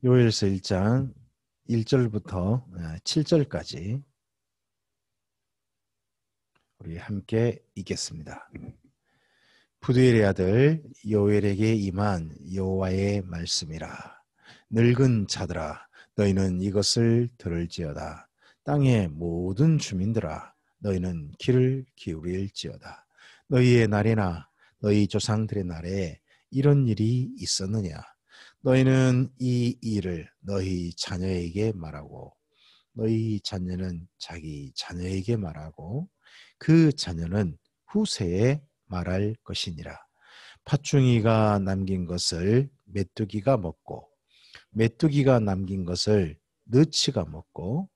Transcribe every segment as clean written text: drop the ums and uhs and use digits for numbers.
요엘서 1장 1절부터 7절까지 우리 함께 읽겠습니다. 부두엘의 아들 요엘에게 임한 여호와의 말씀이라. 늙은 자들아, 너희는 이것을 들을지어다. 땅의 모든 주민들아, 너희는 귀를 기울일지어다. 너희의 날에나 너희 조상들의 날에 이런 일이 있었느냐? 너희는 이 일을 너희 자녀에게 말하고 너희 자녀는 자기 자녀에게 말하고 그 자녀는 후세에 말할 것이니라. 팥중이가 남긴 것을 메뚜기가 먹고 메뚜기가 남긴 것을 느치가 먹고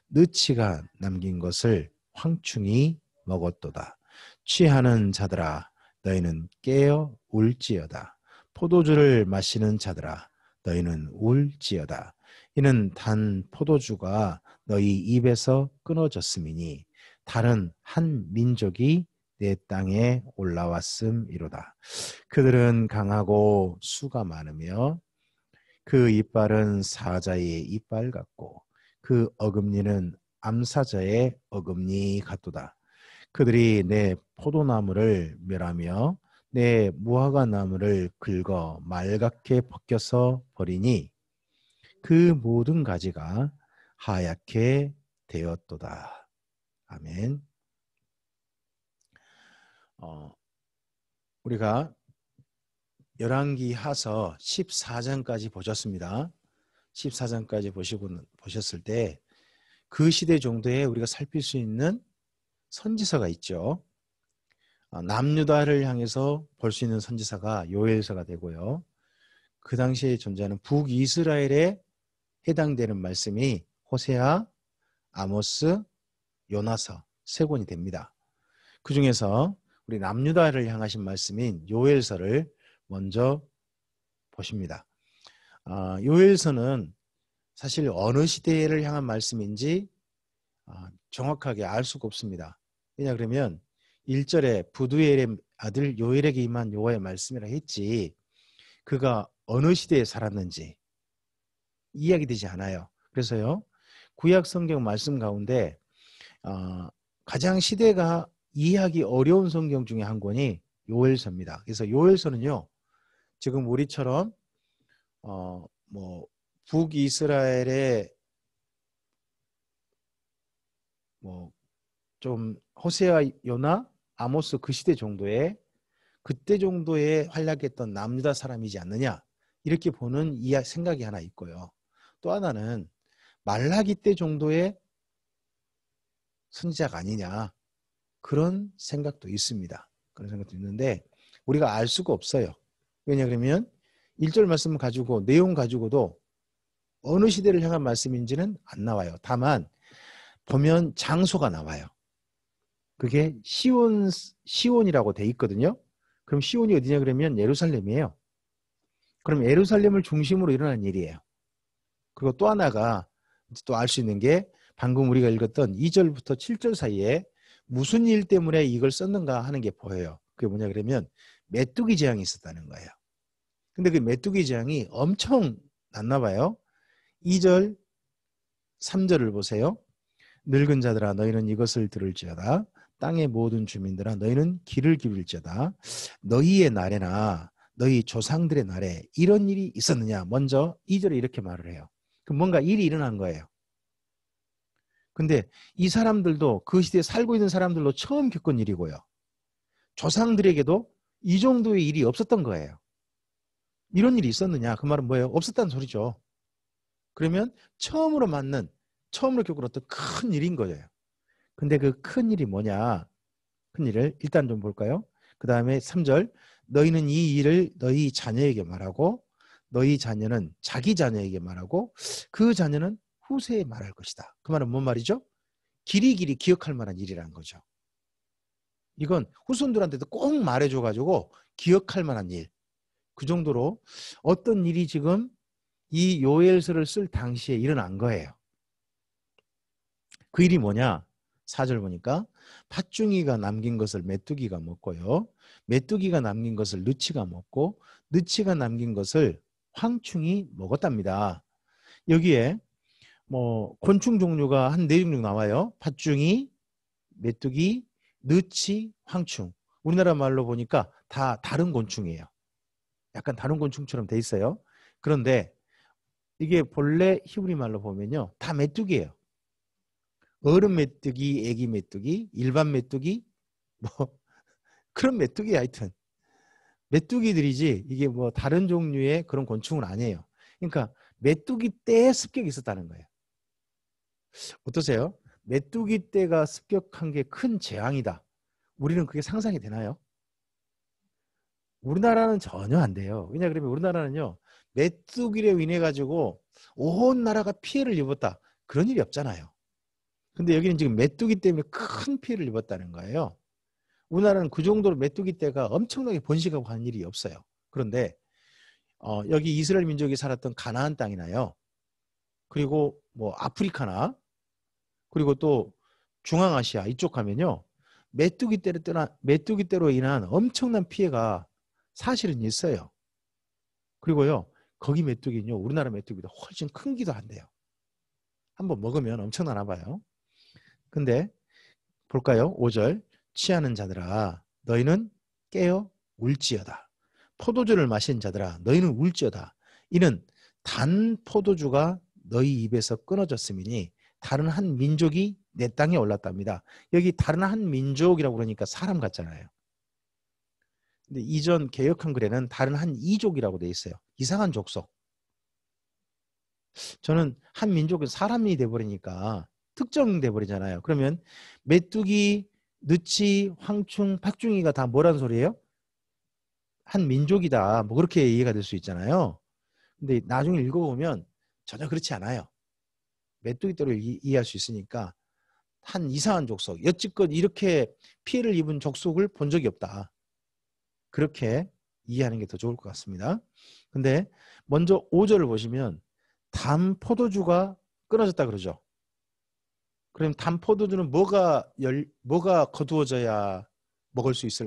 느치가 남긴 것을 황충이 먹었도다. 취하는 자들아, 너희는 깨어 울지어다. 포도주를 마시는 자들아, 너희는 울지어다. 이는 단 포도주가 너희 입에서 끊어졌음이니 다른 한 민족이 내 땅에 올라왔음이로다. 그들은 강하고 수가 많으며 그 이빨은 사자의 이빨 같고 그 어금니는 암사자의 어금니 같도다. 그들이 내 포도나무를 멸하며 내 무화과 나무를 긁어 말갛게 벗겨서 버리니 그 모든 가지가 하얗게 되었도다. 아멘. 우리가 열왕기 하서 14장까지 보셨습니다. 14장까지 보셨을 때 그 시대 정도에 우리가 살필 수 있는 선지서가 있죠. 남유다를 향해서 볼 수 있는 선지서가 요엘서가 되고요. 그 당시에 존재하는 북이스라엘에 해당되는 말씀이 호세아, 아모스, 요나서 세 권이 됩니다. 그 중에서 우리 남유다를 향하신 말씀인 요엘서를 먼저 보십니다. 요엘서는 사실 어느 시대를 향한 말씀인지 정확하게 알 수가 없습니다. 왜냐 그러면 1절에 부두엘의 아들 요엘에게 임한 여호와의 말씀이라 했지 그가 어느 시대에 살았는지 이야기되지 않아요. 그래서요 구약 성경 말씀 가운데 가장 시대가 이해하기 어려운 성경 중에 한 권이 요엘서입니다. 그래서 요엘서는요 지금 우리처럼 북이스라엘의 좀 호세아, 요나, 아모스 그 시대 정도의 그때 정도에 활약했던 남유다 사람이지 않느냐 이렇게 보는 생각이 하나 있고요. 또 하나는 말라기 때 정도의 선지자가 아니냐 그런 생각도 있습니다. 그런 생각도 있는데 우리가 알 수가 없어요. 왜냐 그러면 1절 말씀을 가지고 내용 가지고도 어느 시대를 향한 말씀인지는 안 나와요. 다만 보면 장소가 나와요. 그게 시온이라고 돼 있거든요. 그럼 시온이 어디냐 그러면 예루살렘이에요. 그럼 예루살렘을 중심으로 일어난 일이에요. 그리고 또 하나가 또 알 수 있는 게 방금 우리가 읽었던 2절부터 7절 사이에 무슨 일 때문에 이걸 썼는가 하는 게 보여요. 그게 뭐냐 그러면 메뚜기 재앙이 있었다는 거예요. 근데 그 메뚜기 재앙이 엄청 났나 봐요. 2절, 3절을 보세요. 늙은 자들아 너희는 이것을 들을지어다. 땅의 모든 주민들아 너희는 귀를 기울일지어다. 너희의 날에나 너희 조상들의 날에 이런 일이 있었느냐. 먼저 2절에 이렇게 말을 해요. 그럼 뭔가 일이 일어난 거예요. 근데 이 사람들도 그 시대에 살고 있는 사람들로 처음 겪은 일이고요. 조상들에게도 이 정도의 일이 없었던 거예요. 이런 일이 있었느냐. 그 말은 뭐예요? 없었다는 소리죠. 그러면 처음으로 겪은 어떤 큰 일인 거예요. 근데 그 큰 일이 뭐냐? 큰 일을 일단 좀 볼까요? 그 다음에 3절 너희는 이 일을 너희 자녀에게 말하고 너희 자녀는 자기 자녀에게 말하고 그 자녀는 후세에 말할 것이다. 그 말은 뭔 말이죠? 길이길이 기억할 만한 일이라는 거죠. 이건 후손들한테도 꼭 말해줘가지고 기억할 만한 일. 그 정도로 어떤 일이 지금 이 요엘서를 쓸 당시에 일어난 거예요. 그 일이 뭐냐? 4절 보니까 팥중이가 남긴 것을 메뚜기가 먹고요. 메뚜기가 남긴 것을 느치가 먹고 느치가 남긴 것을 황충이 먹었답니다. 여기에 뭐 곤충 종류가 한 4종류 나와요. 팥중이, 메뚜기, 느치, 황충. 우리나라 말로 보니까 다 다른 곤충이에요. 약간 다른 곤충처럼 돼 있어요. 그런데 이게 본래 히브리 말로 보면요. 다 메뚜기예요. 어른 메뚜기, 애기 메뚜기, 일반 메뚜기, 뭐 그런 메뚜기 하여튼. 메뚜기들이지 이게 뭐 다른 종류의 그런 곤충은 아니에요. 그러니까 메뚜기 떼에 습격이 있었다는 거예요. 어떠세요? 메뚜기 떼가 습격한 게 큰 재앙이다. 우리는 그게 상상이 되나요? 우리나라는 전혀 안 돼요. 왜냐 그러면 우리나라는요. 메뚜기로 인해 가지고 온 나라가 피해를 입었다. 그런 일이 없잖아요. 근데 여기는 지금 메뚜기 때문에 큰 피해를 입었다는 거예요. 우리나라는 그 정도로 메뚜기 떼가 엄청나게 번식하고 하는 일이 없어요. 그런데 여기 이스라엘 민족이 살았던 가나안 땅이나요. 그리고 뭐 아프리카나 그리고 또 중앙아시아 이쪽 가면요. 메뚜기 떼로 인한 엄청난 피해가 사실은 있어요. 그리고요. 거기 메뚜기는요. 우리나라 메뚜기보다 훨씬 큰기도 한데요. 한번 먹으면 엄청나나 봐요. 근데 볼까요? 5절 취하는 자들아 너희는 깨어 울지어다. 포도주를 마신 자들아 너희는 울지어다. 이는 단 포도주가 너희 입에서 끊어졌음이니 다른 한 민족이 내 땅에 올랐답니다. 여기 다른 한 민족이라고 그러니까 사람 같잖아요. 근데 이전 개역 한글에는 다른 한 이족이라고 돼 있어요. 이상한 족속. 저는 한 민족은 사람이 돼버리니까 특정돼 버리잖아요. 그러면 메뚜기, 느치, 황충, 팥중이가 다 뭐란 소리예요? 한 민족이다. 뭐 그렇게 이해가 될 수 있잖아요. 근데 나중에 읽어보면 전혀 그렇지 않아요. 메뚜기대로 이해할 수 있으니까 한 이상한 족속. 여지껏 이렇게 피해를 입은 족속을 본 적이 없다. 그렇게 이해하는 게 더 좋을 것 같습니다. 근데 먼저 5절을 보시면 단 포도주가 끊어졌다 그러죠. 그럼 단 포도주는 뭐가 거두어져야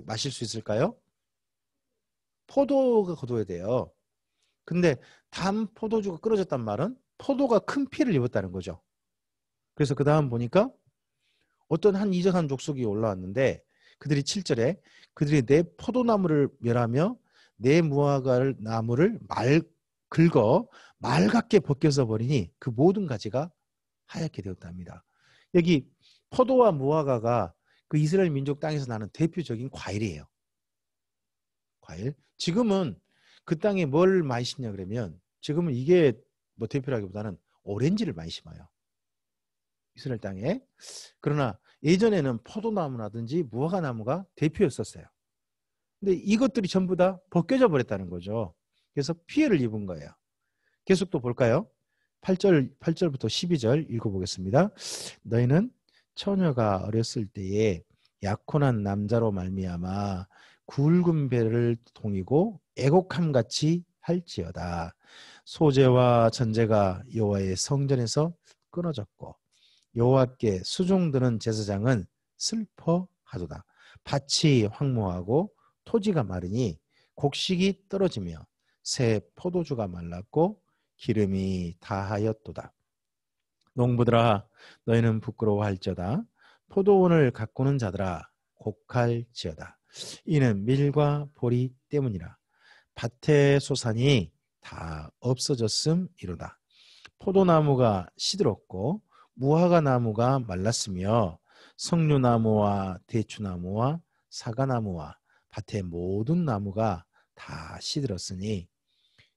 마실 수 있을까요? 포도가 거두어야 돼요. 근데 단 포도주가 끊어졌단 말은 포도가 큰 피해를 입었다는 거죠. 그래서 그 다음 보니까 어떤 한 이적한 족속이 올라왔는데 그들이 7절에 그들이 내 포도나무를 멸하며 내 무화과 나무를 긁어 맑게 벗겨서 버리니 그 모든 가지가 하얗게 되었답니다. 여기 포도와 무화과가 그 이스라엘 민족 땅에서 나는 대표적인 과일이에요. 과일. 지금은 그 땅에 뭘 많이 심냐 그러면 지금은 이게 뭐 대표라기보다는 오렌지를 많이 심어요. 이스라엘 땅에. 그러나 예전에는 포도나무라든지 무화과나무가 대표였었어요. 근데 이것들이 전부 다 벗겨져 버렸다는 거죠. 그래서 피해를 입은 거예요. 계속 또 볼까요? 8절부터 12절 읽어보겠습니다. 너희는 처녀가 어렸을 때에 약혼한 남자로 말미암아 굵은 배를 동이고 애곡함같이 할지어다. 소재와 전제가 여호와의 성전에서 끊어졌고 여호와께 수종드는 제사장은 슬퍼하도다. 밭이 황무하고 토지가 마르니 곡식이 떨어지며 새 포도주가 말랐고 기름이 다하였도다. 농부들아 너희는 부끄러워할지어다. 포도원을 가꾸는 자들아 곡할지어다. 이는 밀과 보리 때문이라. 밭의 소산이 다 없어졌음이로다. 포도나무가 시들었고 무화과 나무가 말랐으며 석류나무와 대추나무와 사과나무와 밭의 모든 나무가 다 시들었으니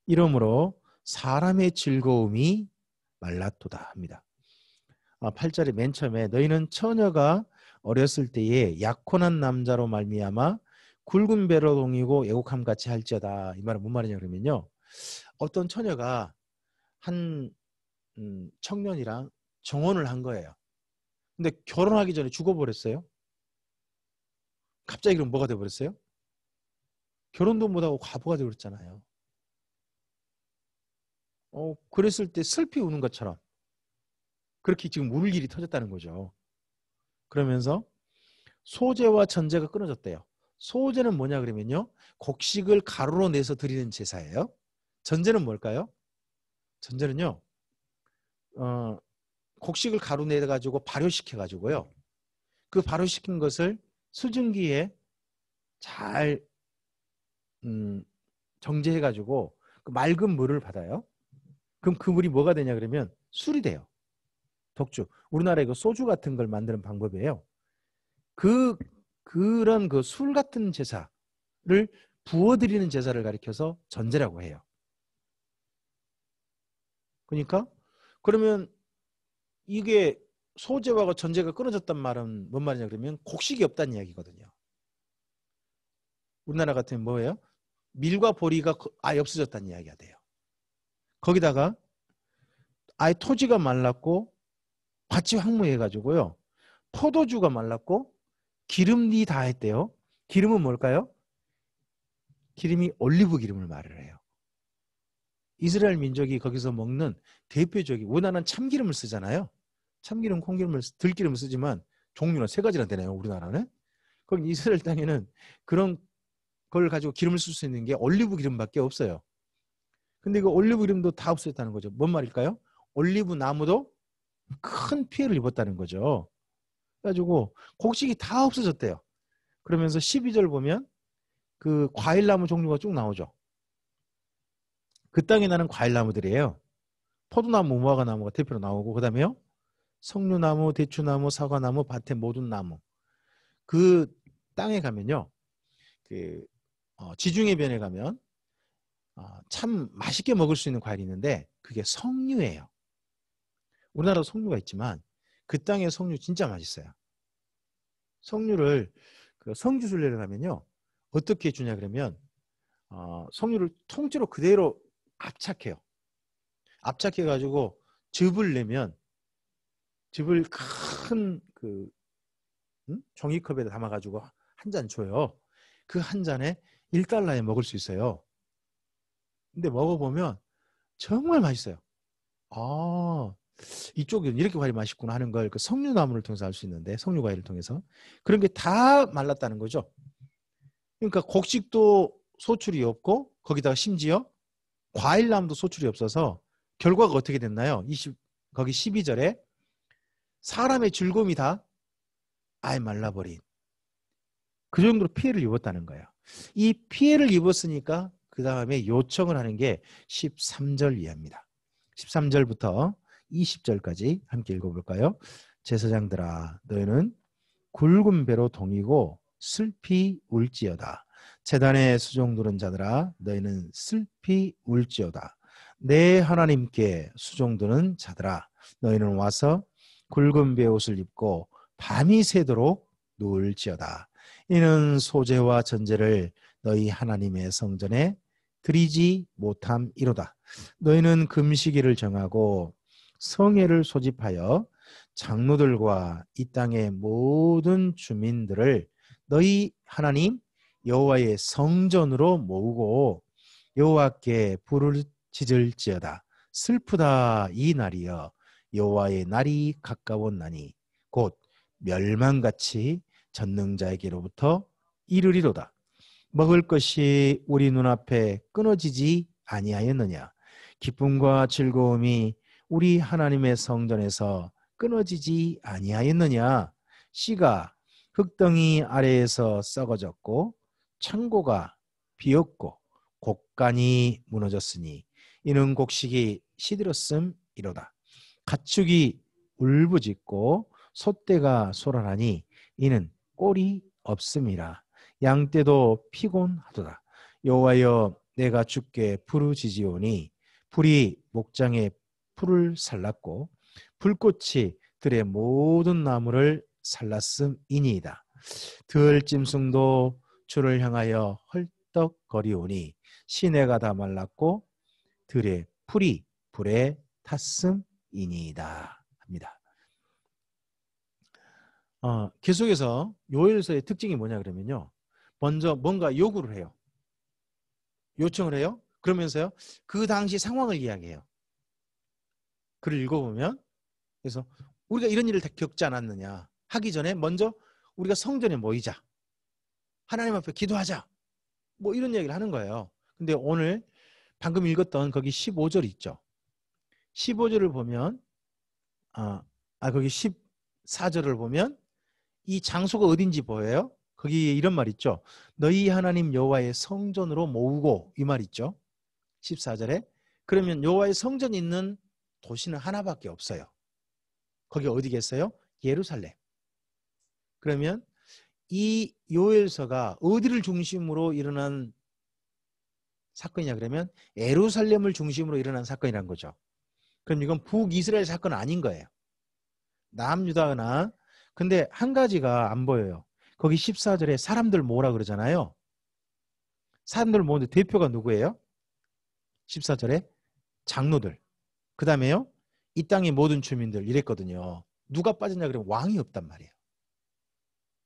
이러므로 사람의 즐거움이 말랐도다 합니다. 8절의 맨 처음에 너희는 처녀가 어렸을 때에 약혼한 남자로 말미암아 굵은 배로 동이고 애곡함같이 할지어다. 이 말은 뭔 말이냐 그러면요. 어떤 처녀가 한 청년이랑 정혼을 한 거예요. 근데 결혼하기 전에 죽어버렸어요. 갑자기 그럼 뭐가 돼버렸어요? 결혼도 못하고 과부가 돼버렸잖아요. 그랬을 때 슬피 우는 것처럼 그렇게 지금 울 일이 터졌다는 거죠. 그러면서 소재와 전제가 끊어졌대요. 소재는 뭐냐 그러면요. 곡식을 가루로 내서 드리는 제사예요. 전제는 뭘까요? 전제는요. 곡식을 가루 내 가지고 발효시켜 가지고요. 그 발효시킨 것을 수증기에 잘 정제해 가지고 그 맑은 물을 받아요. 그럼 그 물이 뭐가 되냐 그러면 술이 돼요. 독주. 우리나라에 그 소주 같은 걸 만드는 방법이에요. 그런 그 술 같은 제사를 부어드리는 제사를 가리켜서 전제라고 해요. 그러니까 그러면 이게 소제와 전제가 끊어졌단 말은 뭔 말이냐 그러면 곡식이 없다는 이야기거든요. 우리나라 같으면 뭐예요? 밀과 보리가 아예 없어졌다는 이야기가 돼요. 거기다가 아예 토지가 말랐고 밭이 황무해가지고요. 포도주가 말랐고 기름이 다 했대요. 기름은 뭘까요? 기름이 올리브 기름을 말을 해요. 이스라엘 민족이 거기서 먹는 대표적인 우리나라는 참기름을 쓰잖아요. 참기름, 콩기름을, 들기름을 쓰지만 종류는 세 가지나 되네요. 우리나라는. 거기 이스라엘 땅에는 그런 걸 가지고 기름을 쓸 수 있는 게 올리브 기름밖에 없어요. 근데 그 올리브 기름도 다 없어졌다는 거죠. 뭔 말일까요? 올리브 나무도 큰 피해를 입었다는 거죠. 그래가지고 곡식이 다 없어졌대요. 그러면서 12절 보면 그 과일나무 종류가 쭉 나오죠. 그 땅에 나는 과일나무들이에요. 포도나무, 무화과나무가 대표로 나오고, 그 다음에요 석류나무, 대추나무, 사과나무, 밭의 모든 나무. 그 땅에 가면요, 그 지중해 변에 가면 참 맛있게 먹을 수 있는 과일이 있는데 그게 석류예요. 우리나라도 석류가 있지만 그 땅의 석류 진짜 맛있어요. 석류를 그 성주순례를 가면요, 어떻게 주냐 그러면 석류를 통째로 그대로 압착해요. 압착해가지고 즙을 내면 즙을 큰 그 종이컵에 담아가지고 한 잔 줘요. 그 한 잔에 1달러에 먹을 수 있어요. 근데 먹어보면 정말 맛있어요. 아, 이쪽은 이렇게 과일이 맛있구나 하는 걸 그 석류나무를 통해서 알 수 있는데, 석류과일을 통해서 그런 게 다 말랐다는 거죠. 그러니까 곡식도 소출이 없고 거기다가 심지어 과일나무도 소출이 없어서 결과가 어떻게 됐나요? 거기 12절에 사람의 즐거움이 다 아예 말라버린, 그 정도로 피해를 입었다는 거예요. 이 피해를 입었으니까 그 다음에 요청을 하는 게 13절 이하입니다. 13절부터 20절까지 함께 읽어볼까요? 제사장들아, 너희는 굵은 배로 동이고 슬피 울지어다. 제단의 수종 두른 자들아, 너희는 슬피 울지어다. 내 하나님께 수종 두는 자들아, 너희는 와서 굵은 배 옷을 입고 밤이 새도록 누울지어다. 이는 소제와 전제를 너희 하나님의 성전에 드리지 못함이로다. 너희는 금식일을 정하고 성회를 소집하여 장로들과 이 땅의 모든 주민들을 너희 하나님 여호와의 성전으로 모으고 여호와께 불을 지질지어다. 슬프다 이 날이여, 여호와의 날이 가까웠나니 곧 멸망같이 전능자에게로부터 이르리로다. 먹을 것이 우리 눈앞에 끊어지지 아니하였느냐? 기쁨과 즐거움이 우리 하나님의 성전에서 끊어지지 아니하였느냐? 씨가 흙덩이 아래에서 썩어졌고 창고가 비었고 곡간이 무너졌으니 이는 곡식이 시들었음이로다. 가축이 울부짖고 소떼가 솟아나니 이는 꼴이 없음이라. 양떼도 피곤하도다. 여호와여, 내가 주께 부르짖으오니 불이 목장에 풀을 살랐고 불꽃이 들의 모든 나무를 살랐음이니이다. 들짐승도 주를 향하여 헐떡거리오니 시내가 다 말랐고 들의 풀이 불에 탔음이니이다 합니다. 계속해서 요엘서의 특징이 뭐냐 그러면요, 먼저 뭔가 요구를 해요. 요청을 해요. 그러면서요, 그 당시 상황을 이야기해요. 글을 읽어보면, 그래서 우리가 이런 일을 겪지 않았느냐 하기 전에 먼저 우리가 성전에 모이자, 하나님 앞에 기도하자, 뭐 이런 이야기를 하는 거예요. 근데 오늘 방금 읽었던 거기 15절 있죠. 15절을 보면 거기 14절을 보면 이 장소가 어딘지 보여요? 거기 이런 말 있죠. 너희 하나님 여호와의 성전으로 모으고, 이 말 있죠. 14절에. 그러면 여호와의 성전이 있는 도시는 하나밖에 없어요. 거기 어디겠어요? 예루살렘. 그러면 이 요엘서가 어디를 중심으로 일어난 사건이냐 그러면 예루살렘을 중심으로 일어난 사건이란 거죠. 그럼 이건 북이스라엘 사건은 아닌 거예요. 남유다나. 근데 한 가지가 안 보여요. 거기 14절에 사람들 모으라 그러잖아요. 사람들 모으는데 대표가 누구예요? 14절에 장로들. 그 다음에요. 이 땅의 모든 주민들 이랬거든요. 누가 빠졌냐 그러면 왕이 없단 말이에요.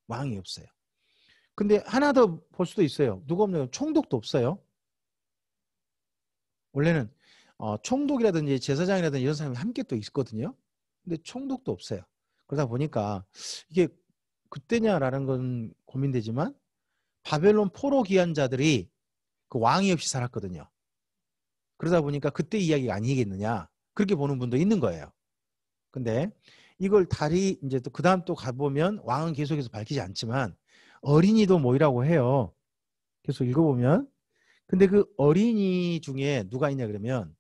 왕이 없어요. 근데 하나 더 볼 수도 있어요. 누가 없냐면 총독도 없어요. 원래는 총독이라든지 제사장이라든지 이런 사람이 함께 또 있거든요. 근데 총독도 없어요. 그러다 보니까 이게 그때냐라는 건 고민되지만 바벨론 포로 귀환 자들이 그 왕이 없이 살았거든요. 그러다 보니까 그때 이야기가 아니겠느냐 그렇게 보는 분도 있는 거예요. 근데 이걸 다리 이제 또 그다음 또 가보면 왕은 계속해서 밝히지 않지만 어린이도 모이라고 해요. 계속 읽어보면. 근데 그 어린이 중에 누가 있냐 그러면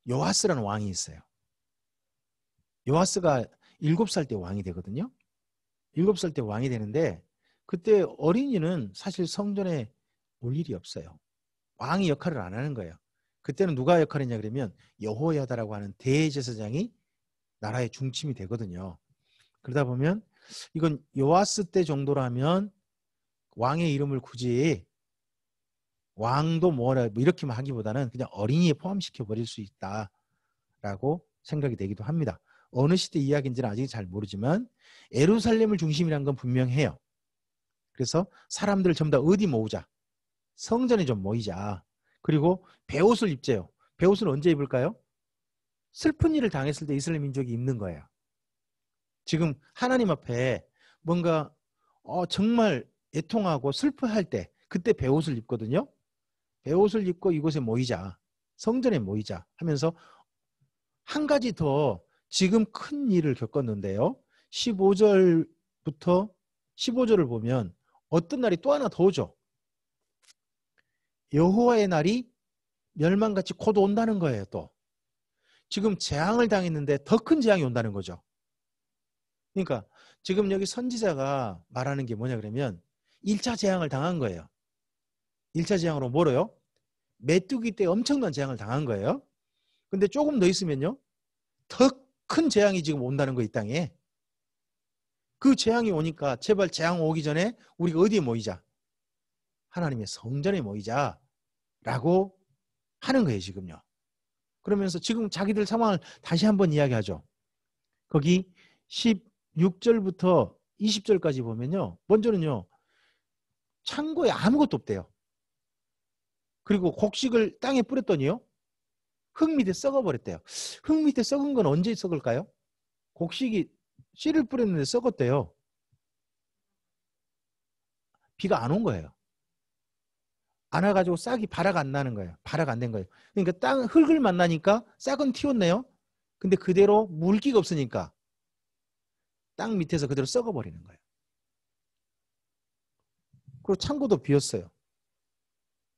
요아스라는 왕이 있어요. 요아스가 7살 때 왕이 되거든요. 7살 때 왕이 되는데 그때 어린이는 사실 성전에 올 일이 없어요. 왕이 역할을 안 하는 거예요. 그때는 누가 역할이냐 그러면 여호야다라고 하는 대제사장이 나라의 중심이 되거든요. 그러다 보면 이건 요아스 때 정도라면 왕의 이름을 굳이 왕도 뭐라 이렇게만 하기보다는 그냥 어린이에 포함시켜 버릴 수 있다라고 생각이 되기도 합니다. 어느 시대 이야기인지는 아직 잘 모르지만 예루살렘을 중심이란 건 분명해요. 그래서 사람들 전부 다 어디 모으자. 성전에 좀 모이자. 그리고 베옷을 입재요. 베옷을 언제 입을까요? 슬픈 일을 당했을 때 이스라엘 민족이 입는 거예요. 지금 하나님 앞에 뭔가 정말 애통하고 슬퍼할 때 그때 베옷을 입거든요. 베옷을 입고 이곳에 모이자. 성전에 모이자 하면서 한 가지 더 지금 큰 일을 겪었는데요. 15절부터 15절을 보면 어떤 날이 또 하나 더 오죠. 여호와의 날이 멸망같이 곧 온다는 거예요. 또 지금 재앙을 당했는데 더 큰 재앙이 온다는 거죠. 그러니까 지금 여기 선지자가 말하는 게 뭐냐 그러면 1차 재앙을 당한 거예요. 1차 재앙으로 뭐로요? 메뚜기 때 엄청난 재앙을 당한 거예요. 근데 조금 더 있으면요. 더 큰 재앙이 지금 온다는 거 이 땅에. 그 재앙이 오니까 제발 재앙 오기 전에 우리가 어디에 모이자? 하나님의 성전에 모이자 라고 하는 거예요 지금요. 그러면서 지금 자기들 상황을 다시 한번 이야기하죠. 거기 16절부터 20절까지 보면요. 먼저는요. 창고에 아무것도 없대요. 그리고 곡식을 땅에 뿌렸더니요. 흙 밑에 썩어버렸대요. 흙 밑에 썩은 건 언제 썩을까요? 곡식이 씨를 뿌렸는데 썩었대요. 비가 안 온 거예요. 안 와가지고 싹이 발악 안 나는 거예요. 발악 안 된 거예요. 그러니까 땅 흙을 만나니까 싹은 튀었네요. 근데 그대로 물기가 없으니까 땅 밑에서 그대로 썩어버리는 거예요. 그리고 창고도 비었어요.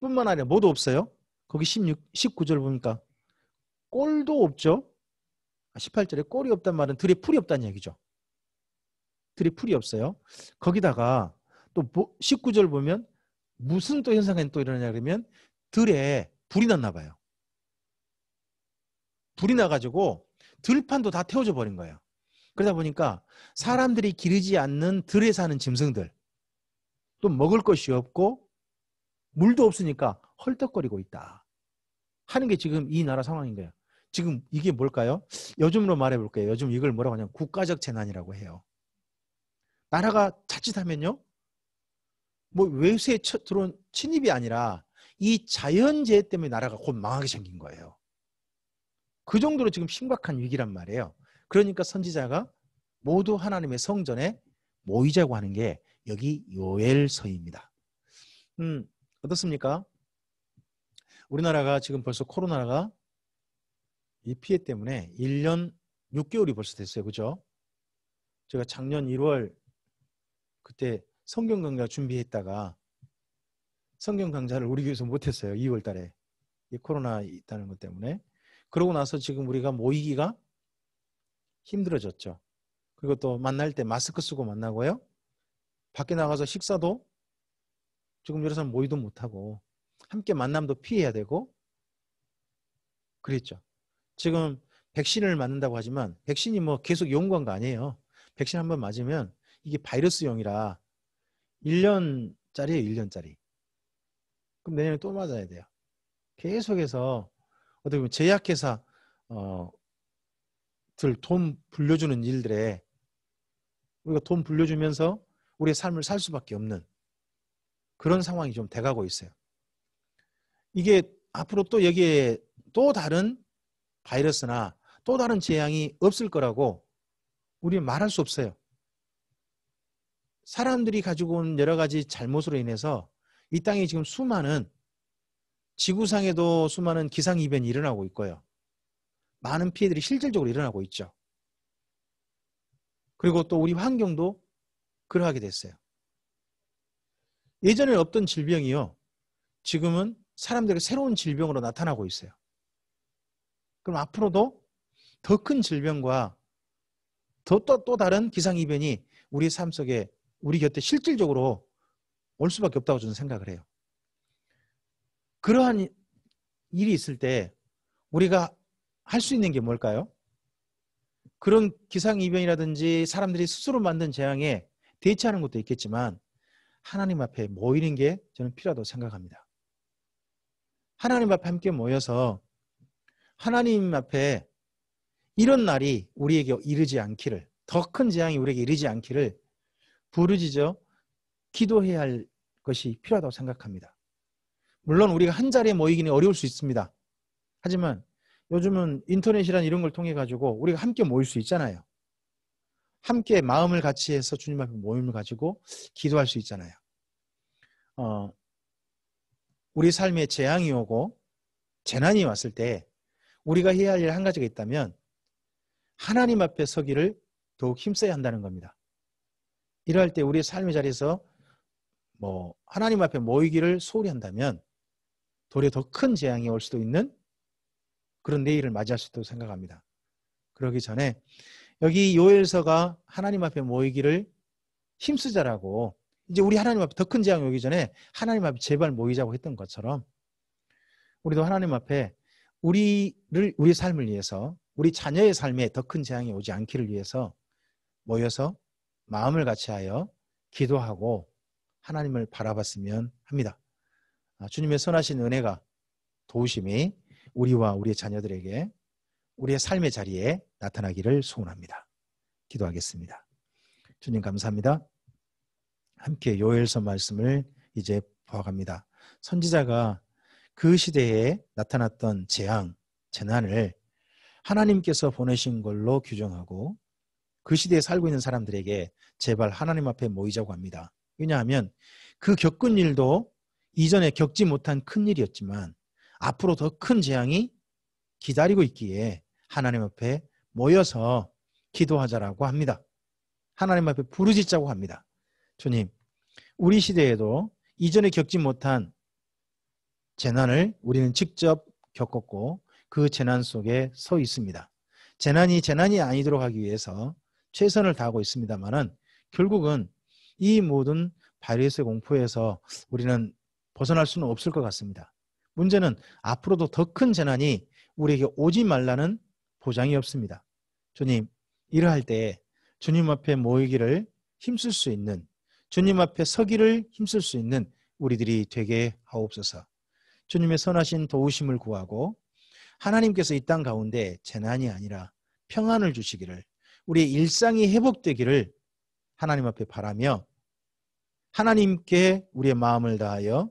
뿐만 아니라 뭐도 없어요. 거기 19절 보니까 꼴도 없죠. 18절에 꼴이 없단 말은 들에 풀이 없다는 얘기죠. 들에 풀이 없어요. 거기다가 또 19절 보면 무슨 또 현상이 또 일어나냐 그러면 들에 불이 났나 봐요. 불이 나가지고 들판도 다 태워져 버린 거예요. 그러다 보니까 사람들이 기르지 않는 들에 사는 짐승들 또 먹을 것이 없고 물도 없으니까 헐떡거리고 있다 하는 게 지금 이 나라 상황인 거예요. 지금 이게 뭘까요? 요즘으로 말해볼게요. 요즘 이걸 뭐라고 하냐면 국가적 재난이라고 해요. 나라가 자칫하면요. 뭐 외세에 들어온 침입이 아니라 이 자연재해 때문에 나라가 곧 망하게 생긴 거예요. 그 정도로 지금 심각한 위기란 말이에요. 그러니까 선지자가 모두 하나님의 성전에 모이자고 하는 게 여기 요엘서입니다. 어떻습니까? 우리나라가 지금 벌써 코로나가 이 피해 때문에 1년 6개월이 벌써 됐어요. 그죠? 제가 작년 1월 그때 성경 강좌 준비했다가 성경 강좌를 우리 교회에서 못했어요. 2월 달에. 이 코로나 있다는 것 때문에. 그러고 나서 지금 우리가 모이기가 힘들어졌죠. 그리고 또 만날 때 마스크 쓰고 만나고요. 밖에 나가서 식사도 지금 여러 사람 모이도 못하고 함께 만남도 피해야 되고 그랬죠. 지금 백신을 맞는다고 하지만 백신이 뭐 계속 연구한 거 아니에요. 백신 한번 맞으면 이게 바이러스용이라 1년짜리예요. 1년짜리. 그럼 내년에 또 맞아야 돼요. 계속해서 어떻게 보면 제약회사 들 돈 불려주는 일들에 우리가 돈 불려주면서 우리의 삶을 살 수밖에 없는 그런 상황이 좀 돼가고 있어요. 이게 앞으로 또 여기에 또 다른 바이러스나 또 다른 재앙이 없을 거라고 우리는 말할 수 없어요. 사람들이 가지고 온 여러 가지 잘못으로 인해서 이 땅에 지금 수많은 지구상에도 수많은 기상이변이 일어나고 있고요. 많은 피해들이 실질적으로 일어나고 있죠. 그리고 또 우리 환경도 그러하게 됐어요. 예전에 없던 질병이요. 지금은 사람들의 새로운 질병으로 나타나고 있어요. 그럼 앞으로도 더 큰 질병과 또 다른 기상이변이 우리 삶 속에 우리 곁에 실질적으로 올 수밖에 없다고 저는 생각을 해요. 그러한 일이 있을 때 우리가 할 수 있는 게 뭘까요? 그런 기상이변이라든지 사람들이 스스로 만든 재앙에 대처하는 것도 있겠지만 하나님 앞에 모이는 게 저는 필요하다고 생각합니다. 하나님 앞에 함께 모여서 하나님 앞에 이런 날이 우리에게 이르지 않기를, 더 큰 재앙이 우리에게 이르지 않기를 부르짖어 기도해야 할 것이 필요하다고 생각합니다. 물론 우리가 한 자리에 모이기는 어려울 수 있습니다. 하지만 요즘은 인터넷이란 이런 걸 통해 가지고 우리가 함께 모일 수 있잖아요. 함께 마음을 같이 해서 주님 앞에 모임을 가지고 기도할 수 있잖아요. 우리 삶에 재앙이 오고 재난이 왔을 때 우리가 해야 할 일 한 가지가 있다면 하나님 앞에 서기를 더욱 힘써야 한다는 겁니다. 이러할 때 우리의 삶의 자리에서 하나님 앞에 모이기를 소홀히 한다면 도리어 더 큰 재앙이 올 수도 있는 그런 내일을 맞이할 수 있다고 생각합니다. 그러기 전에 여기 요엘서가 하나님 앞에 모이기를 힘쓰자라고 이제 우리 하나님 앞에 더 큰 재앙이 오기 전에 하나님 앞에 제발 모이자고 했던 것처럼 우리도 하나님 앞에 우리의 삶을 위해서 우리 자녀의 삶에 더 큰 재앙이 오지 않기를 위해서 모여서 마음을 같이 하여 기도하고 하나님을 바라봤으면 합니다. 주님의 선하신 은혜가 도우심이 우리와 우리의 자녀들에게 우리의 삶의 자리에 나타나기를 소원합니다. 기도하겠습니다. 주님 감사합니다. 함께 요엘서 말씀을 이제 보아갑니다. 선지자가 그 시대에 나타났던 재앙, 재난을 하나님께서 보내신 걸로 규정하고 그 시대에 살고 있는 사람들에게 제발 하나님 앞에 모이자고 합니다. 왜냐하면 그 겪은 일도 이전에 겪지 못한 큰 일이었지만 앞으로 더 큰 재앙이 기다리고 있기에 하나님 앞에 모여서 기도하자라고 합니다. 하나님 앞에 부르짖자고 합니다. 주님, 우리 시대에도 이전에 겪지 못한 재난을 우리는 직접 겪었고 그 재난 속에 서 있습니다. 재난이 아니도록 하기 위해서 최선을 다하고 있습니다만은 결국은 이 모든 바이러스의 공포에서 우리는 벗어날 수는 없을 것 같습니다. 문제는 앞으로도 더 큰 재난이 우리에게 오지 말라는 보장이 없습니다. 주님, 이러할 때 주님 앞에 모이기를 힘쓸 수 있는 주님 앞에 서기를 힘쓸 수 있는 우리들이 되게 하옵소서. 주님의 선하신 도우심을 구하고 하나님께서 이 땅 가운데 재난이 아니라 평안을 주시기를 우리의 일상이 회복되기를 하나님 앞에 바라며 하나님께 우리의 마음을 다하여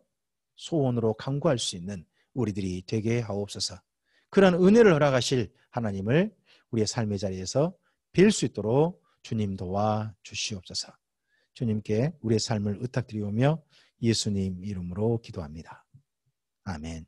소원으로 간구할 수 있는 우리들이 되게 하옵소서. 그런 은혜를 허락하실 하나님을 우리의 삶의 자리에서 뵐 수 있도록 주님 도와 주시옵소서. 주님께 우리의 삶을 의탁드리오며 예수님 이름으로 기도합니다. 아멘.